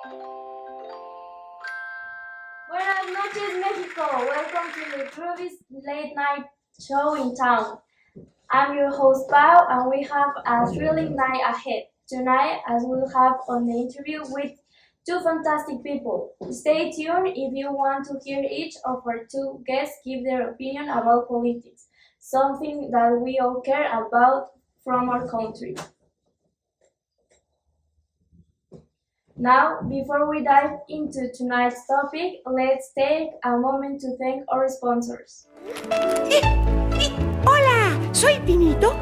Buenas noches, Mexico. Welcome to the truest late night show in town. I'm your host, Pau, and we have a thrilling night ahead. Tonight, as we'll have on the interview with two fantastic people. Stay tuned if you want to hear each of our two guests give their opinion about politics, something that we all care about from our country. Now, before we dive into tonight's topic, let's take a moment to thank our sponsors. ¡Hola! Soy Pinito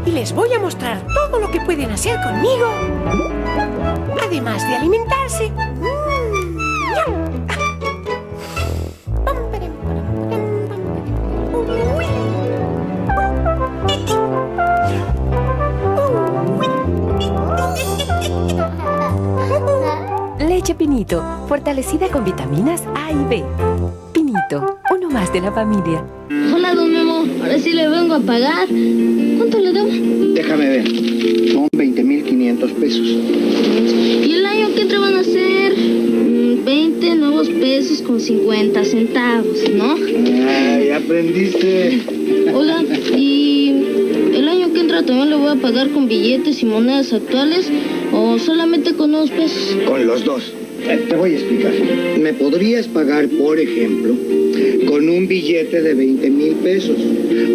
y les voy a mostrar todo lo que pueden hacer conmigo, además de alimentarse. Leche Pinito, fortalecida con vitaminas A y B. Pinito, uno más de la familia. Hola, don Memo. Ahora sí le vengo a pagar. ¿Cuánto le debo? Déjame ver. Son 20,500 pesos. ¿Y el año que entra van a ser? 20 nuevos pesos con 50 centavos, ¿no? Ay, aprendiste. Hola, ¿y el año que entra también le voy a pagar con billetes y monedas actuales o solamente con nuevos pesos? Con los dos. Te voy a explicar. ¿Me podrías pagar, por ejemplo, con un billete de 20,000 pesos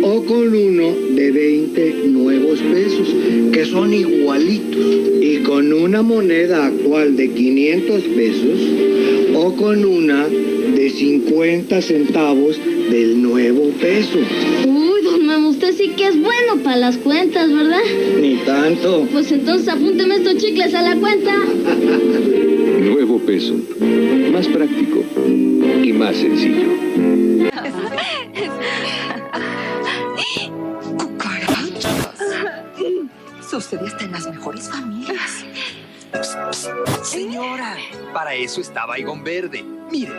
o con uno de 20 nuevos pesos, que son igualitos, y con una moneda actual de 500 pesos o con una de 50 centavos del nuevo peso? Uy, don Memo, usted sí que es bueno para las cuentas, ¿verdad? Ni tanto. Pues entonces apúnteme estos chicles a la cuenta. Nuevo peso. Más práctico y más sencillo. Sucede hasta en las mejores familias. Señora, para eso está Baigón Verde. Mire,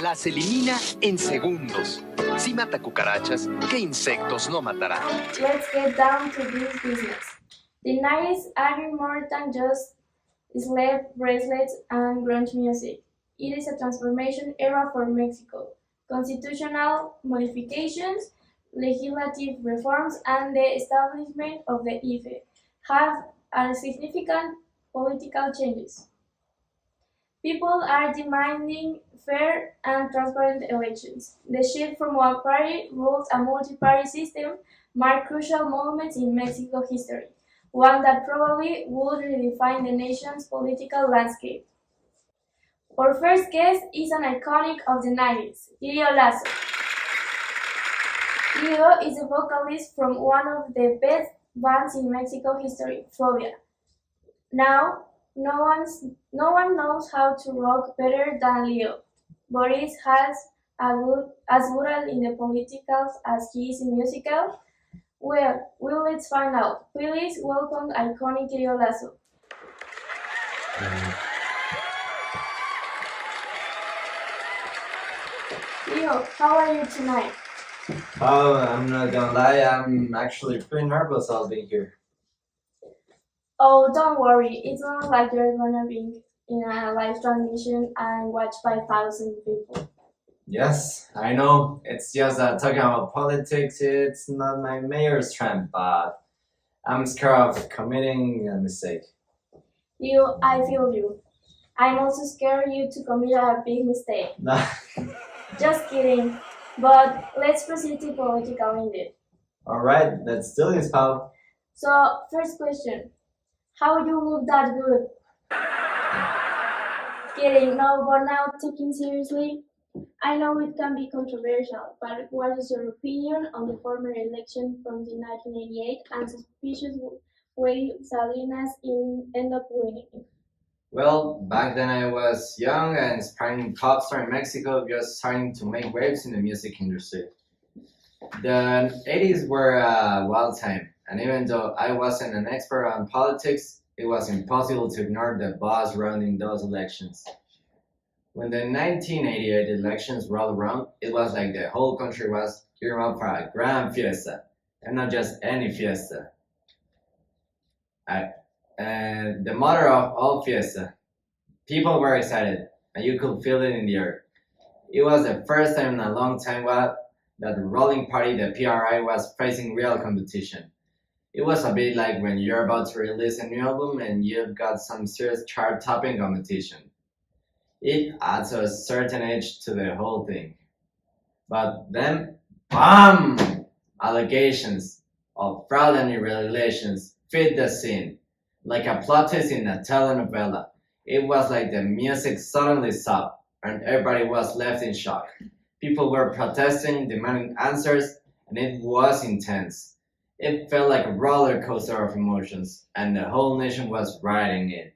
las elimina en segundos. Si mata cucarachas, ¿qué insectos no matará? Let's get down to this business. The 90s are more than just slave bracelets and grunge music. It is a transformation era for Mexico. Constitutional modifications, legislative reforms, and the establishment of the IFE have significant political changes. People are demanding fair and transparent elections. The shift from one party rule to a multi-party system marked crucial moments in Mexico history, one that probably would redefine the nation's political landscape. Our first guest is an iconic of the 90s, Lirio Lasso. Lirio is a vocalist from one of the best bands in Mexico history, Phobia. Now, no one knows how to rock better than Leo, but is as good in the politicals as he is in musical. Well, let's find out. Please welcome iconic Leo Lasso. Leo, how are you tonight? Oh, I'm not gonna lie, I'm actually pretty nervous I'll be here. Oh, don't worry. It's not like you're gonna be in a live transmission and watched by 1,000 people. Yes, I know. It's just that talking about politics, it's not my mayor's strength, but I'm scared of committing a mistake. I feel you. I'm also scared you to commit a big mistake. Just kidding. But let's proceed to political indeed. Alright, let's do this, pal. So, first question. How you look that good? Kidding, no, but now taking seriously, I know it can be controversial, but what is your opinion on the former election from the 1988 and suspicious way Salinas ended up winning? Well, back then I was young and aspiring pop star in Mexico, just starting to make waves in the music industry. The 80s were a wild time, and even though I wasn't an expert on politics, it was impossible to ignore the buzz surrounding those elections. When the 1988 elections rolled around, it was like the whole country was gearing up for a grand fiesta, and not just any fiesta. The mother of all fiesta, People were excited, and you could feel it in the air. It was the first time in a long time that the ruling party, the PRI, was facing real competition. It was a bit like when you're about to release a new album and you've got some serious chart-topping competition. It adds a certain edge to the whole thing. But then, BAM! Allegations of fraud and irregularities fit the scene. Like a plot twist in a telenovela. It was like the music suddenly stopped and everybody was left in shock. People were protesting, demanding answers, and it was intense. It felt like a roller coaster of emotions, and the whole nation was riding it.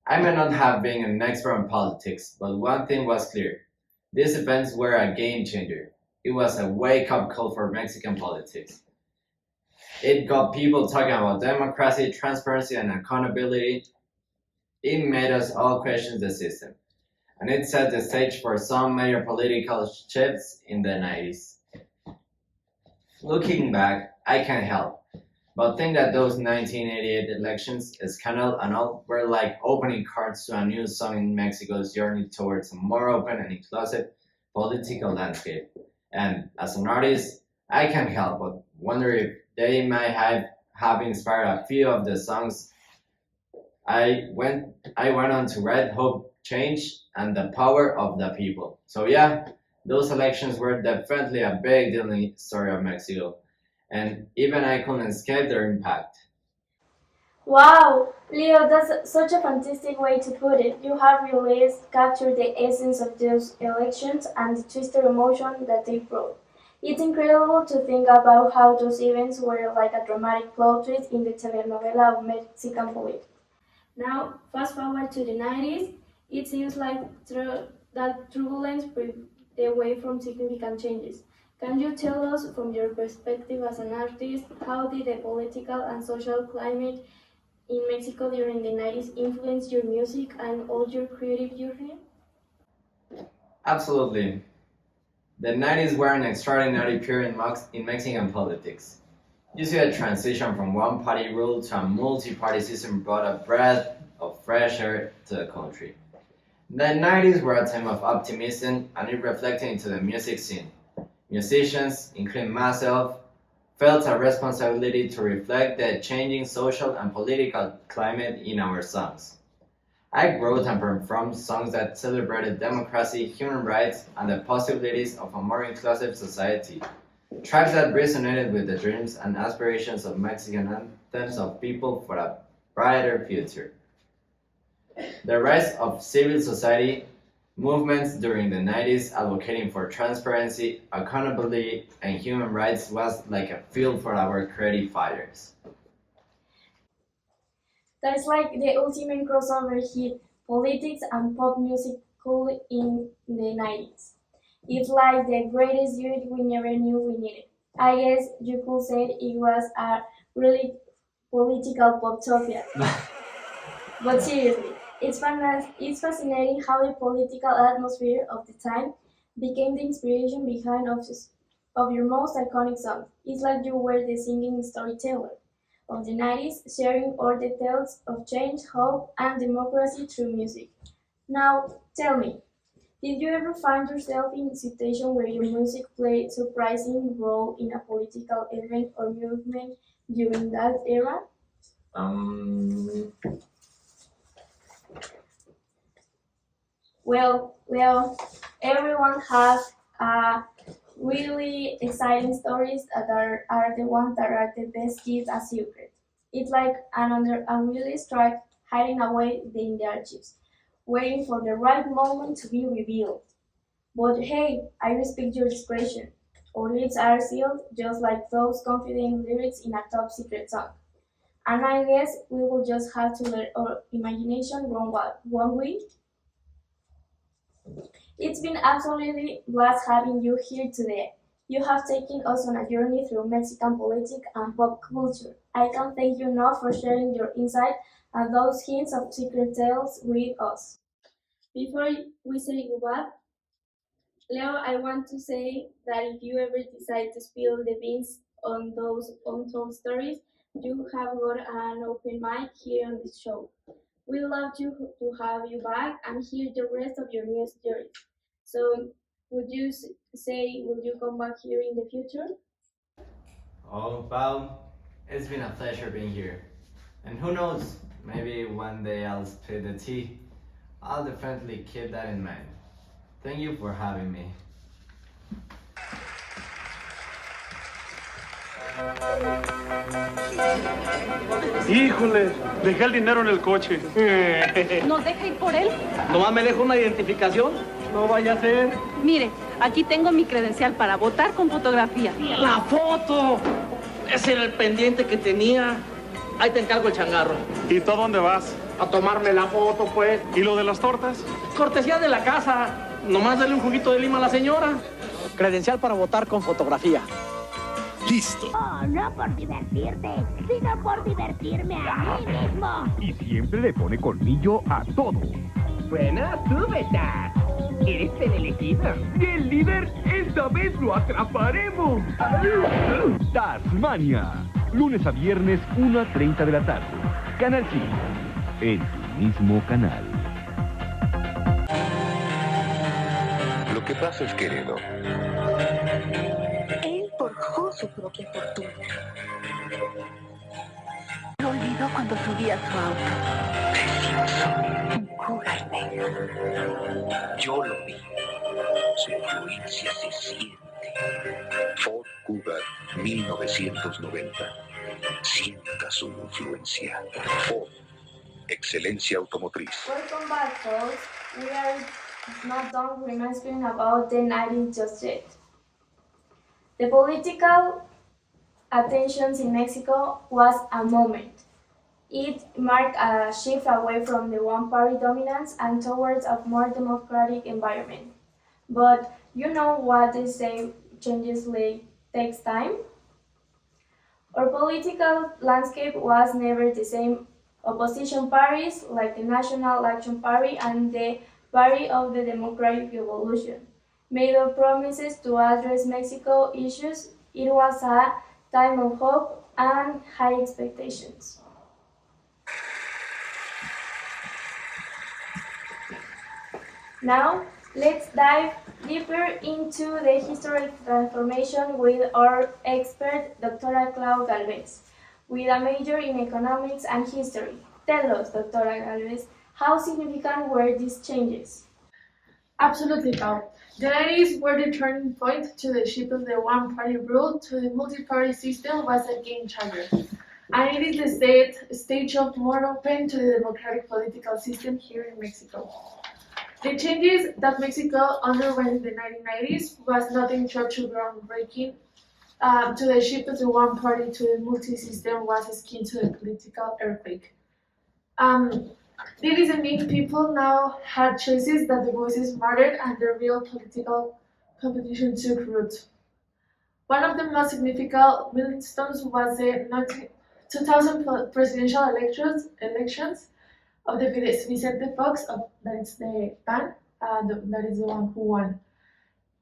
I may not have been an expert in politics, but one thing was clear. These events were a game changer. It was a wake up call for Mexican politics. It got people talking about democracy, transparency, and accountability. It made us all question the system. And it set the stage for some major political shifts in the 90s. Looking back, I can't help but think that those 1988 elections, scandal and all, were like opening cards to a new song in Mexico's journey towards a more open and inclusive political landscape. And as an artist, I can't help but wonder if they might have inspired a few of the songs I went on to write Hope, Change, and the Power of the People. So yeah, those elections were definitely a big deal in the story of Mexico, and even I couldn't escape their impact. Wow, Leo, that's such a fantastic way to put it. You have really captured the essence of those elections and the twisted emotion that they brought. It's incredible to think about how those events were like a dramatic plot twist in the telenovela of Mexican politics. Now, fast forward to the 90s, it seems like that turbulence paved the way from significant changes. Can you tell us, from your perspective as an artist, how did the political and social climate in Mexico during the 90s influence your music and all your creative journey? Absolutely. The 90s were an extraordinary period in Mexican politics. You see a transition from one party rule to a multi party system brought a breath of fresh air to the country. The 90s were a time of optimism and it reflected into the music scene. Musicians, including myself, felt a responsibility to reflect the changing social and political climate in our songs. I wrote and performed songs that celebrated democracy, human rights, and the possibilities of a more inclusive society. Tracks that resonated with the dreams and aspirations of Mexican anthems of people for a brighter future. The rise of civil society movements during the 90s advocating for transparency, accountability, and human rights was like a fuel for our creative fires. That's like the ultimate crossover hit, politics and pop music cool in the 90s. It's like the greatest duet we never knew we needed. I guess you could say it was a really political poptopia. But seriously, it's fascinating how the political atmosphere of the time became the inspiration behind of your most iconic songs. It's like you were the singing storyteller of the 90s, sharing all the tales of change, hope, and democracy through music. Now, tell me, did you ever find yourself in a situation where your music played a surprising role in a political event or movement during that era? Um, Well, everyone has really exciting stories that are the ones that are the best kept a secret. It's like an unreleased track hiding away in the archives, waiting for the right moment to be revealed. But hey, I respect your discretion. Our lips are sealed just like those confident lyrics in a top secret song. And I guess we will just have to let our imagination run wild, won't we? It's been absolutely blast having you here today. You have taken us on a journey through Mexican politics and pop culture. I can't thank you enough for sharing your insight and those hints of secret tales with us. Before we say goodbye, Leo, I want to say that if you ever decide to spill the beans on those untold stories, you have got an open mic here on this show. We love to have you back and hear the rest of your new stories. So, would you say, will you come back here in the future? Oh, Pau, it's been a pleasure being here. And who knows, maybe one day I'll split the tea. I'll definitely keep that in mind. Thank you for having me. Híjole, dejé el dinero en el coche. ¿Nos deja ir por él? ¿Nomás me deja una identificación? No vaya a ser. Mire, aquí tengo mi credencial para votar con fotografía. ¡La foto! Ese era el pendiente que tenía. Ahí te encargo el changarro. ¿Y tú a dónde vas? A tomarme la foto, pues. ¿Y lo de las tortas? Cortesía de la casa. Nomás dale un juguito de lima a la señora. Credencial para votar con fotografía. Listo. Oh, no por divertirte, sino por divertirme a mí mismo. Y siempre le pone colmillo a todo. Buena, tú, Beta. Eres el elegido. Y el líder, esta vez lo atraparemos. Tasmania. Lunes a viernes, 1:30 de la tarde. Canal 5. En tu mismo canal. Lo que pasa es que heredó. Él forjó su propia fortuna. Lo olvidó cuando subía su auto. Precioso. Un cougar negro. Yo lo vi. Su influencia se siente. Ford Cougar 1990. Sienta su influencia. Ford. Excelencia automotriz. Welcome back, folks. We are not done remembering about the 90s just yet. The political attentions in Mexico was a moment. It marked a shift away from the one-party dominance and towards a more democratic environment. But you know what they say, changes takes time? Our political landscape was never the same. Opposition parties like the National Action Party and the Party of the Democratic Revolution made promises to address Mexico issues. It was a time of hope and high expectations. Now, let's dive deeper into the historical transformation with our expert, Dr. Clau Galvez, with a major in economics and history. Tell us, Dr. Galvez, how significant were these changes? Absolutely, Pau. The 90s were the turning point to the shift of the one-party rule to the multi-party system was a game changer. And it is the stage of more open to the democratic political system here in Mexico. The changes that Mexico underwent in the 1990s was nothing short of groundbreaking. To the shift of the one party to the multi-system was akin to a political earthquake. This doesn't mean people now had choices, that the voices mattered and the real political competition took root. One of the most significant milestones was the 2000 presidential elections of the Vicente Fox, that is the PAN, that is the one who won.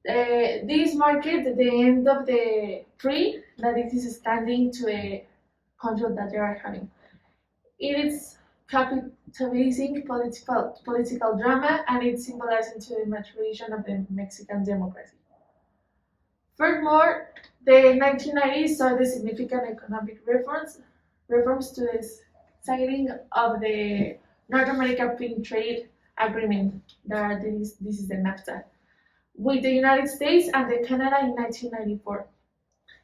This marked the end of the PRI, that it is standing to a control that they are having. It is capitalizing political drama, and it's symbolizing to the maturation of the Mexican democracy. Furthermore, the 1990s saw the significant economic reforms to the signing of the North American Free Trade Agreement, this is the NAFTA, with the United States and Canada in 1994.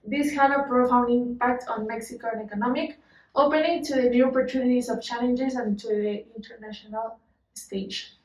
This had a profound impact on Mexican economic, opening to the new opportunities of challenges and to the international stage.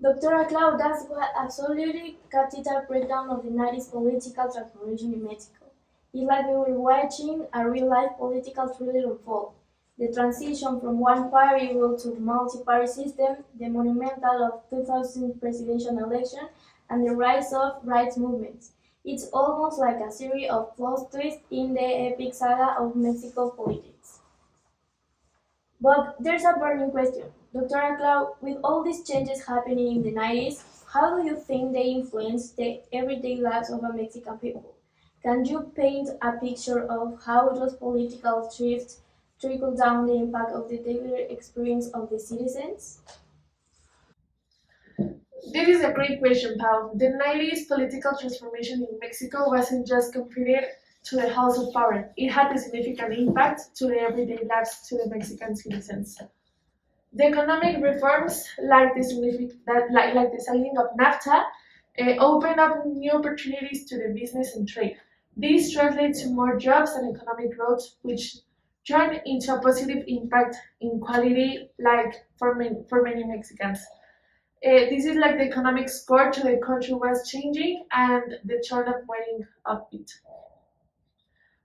Dr. Clau, that's what absolutely captured the breakdown of the 90s political transformation in Mexico. It's like we were watching a real-life political thriller unfold. The transition from one-party rule to the multi-party system, the monumental of 2000 presidential election, and the rise of rights movements. It's almost like a series of plot twists in the epic saga of Mexico politics. But there's a burning question. Dr. Clau, with all these changes happening in the 90s, how do you think they influenced the everyday lives of the Mexican people? Can you paint a picture of how those political shifts trickle down the impact of the daily experience of the citizens? This is a great question, Pau. The 90s political transformation in Mexico wasn't just confined to the House of Power. It had a significant impact to the everyday lives to the Mexican citizens. The economic reforms, like the signing of NAFTA, opened up new opportunities to the business and trade. This translates to more jobs and economic growth, which turned into a positive impact in quality, like for many Mexicans. This is like the economic score to the country was changing and the turn of waiting up it.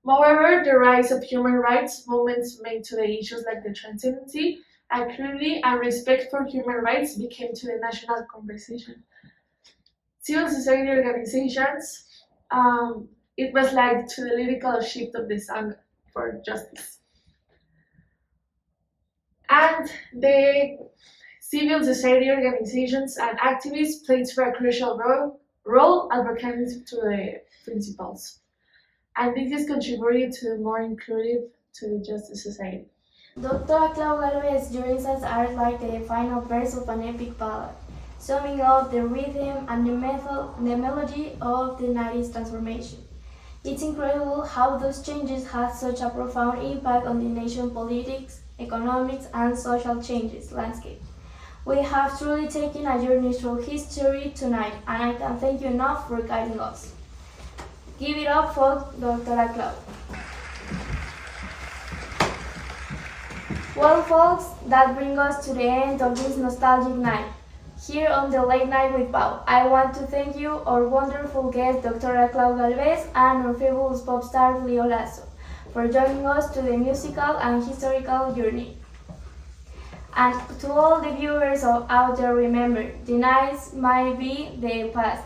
Moreover, the rise of human rights movements made to the issues like the transparency, equality, and respect for human rights became to the national conversation. Civil society organizations, it was like to the lyrical shift of the song for justice. And the civil society organizations and activists played a crucial role advocating to the principles. And this is contributed to the more inclusive to the justice society. Dr. Clau Galvez joins us are like the final verse of an epic ballad, summing up the rhythm and the melody of the 90s transformation. It's incredible how those changes had such a profound impact on the nation's politics, economics, and social changes landscape. We have truly taken a journey through history tonight, and I can thank you enough for guiding us. Give it up for Dr. Clau. Well, folks, that brings us to the end of this nostalgic night. Here on the Late Night with Pau, I want to thank you, our wonderful guest, Dr. Clau Galvez, and our fabulous pop star, Leo Lasso, for joining us to the musical and historical journey. And to all the viewers out there, remember, the nights might be the past,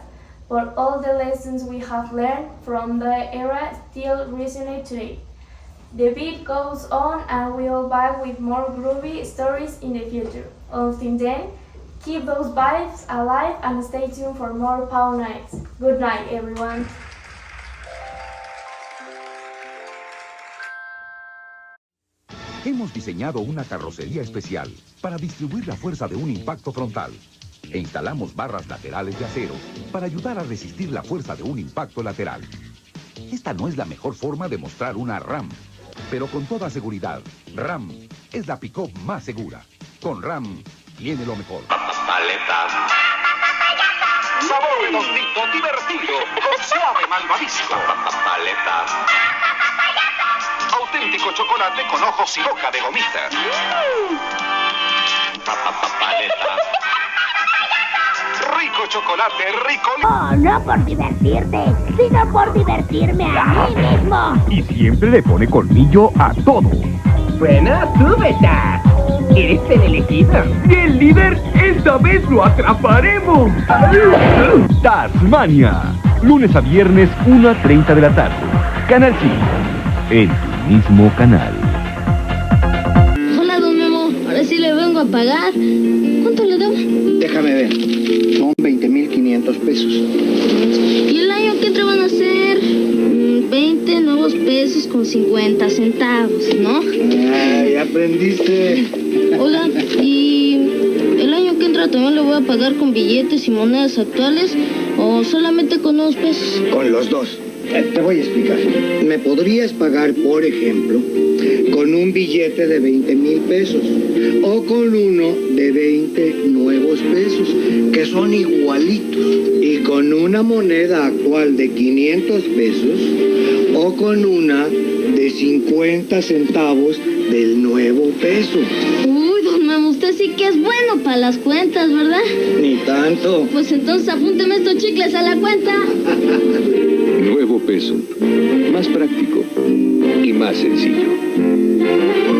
but all the lessons we have learned from the era still resonate today. The beat goes on and we'll be back with more groovy stories in the future. Until then, keep those vibes alive and stay tuned for more Pau Nights. Good night, everyone. Hemos diseñado una carrocería especial para distribuir la fuerza de un impacto frontal. E instalamos barras laterales de acero para ayudar a resistir la fuerza de un impacto lateral. Esta no es la mejor forma de mostrar una RAM, pero con toda seguridad, RAM es la pick-up más segura. Con RAM, tiene lo mejor. Paleta. Sabor redondito, divertido, con suave malvavisco. Paleta. Auténtico chocolate con ojos y boca de gomita. Paleta. Rico chocolate, rico. Oh, no por divertirte, sino por divertirme a mí mismo. Y siempre le pone colmillo a todo. Bueno, tú, Beta. ¿Eres el elegido? ¡El líder! ¡Esta vez lo atraparemos! Tasmania. Lunes a viernes, 1:30 de la tarde. Canal 5. En tu mismo canal. Hola, don Memo. Ahora sí le vengo a pagar. ¿Cuánto le debo? Déjame ver. Son 20,500 pesos. ¿Y el año que entra van a ser? 20 nuevos pesos con 50 centavos, ¿no? Ay, aprendiste. Hola, ¿y el año que entra también le voy a pagar con billetes y monedas actuales o solamente con nuevos pesos? Con los dos. Te voy a explicar. Me podrías pagar, por ejemplo, con un billete de 20,000 pesos o con uno de 20 nuevos pesos, que son igualitos, y con una moneda actual de 500 pesos o con una de 50 centavos del nuevo peso. Uy, don Memo, usted sí que es bueno para las cuentas, ¿verdad? Ni tanto. Pues entonces apúnteme estos chicles a la cuenta. Nuevo peso. Más práctico y más sencillo.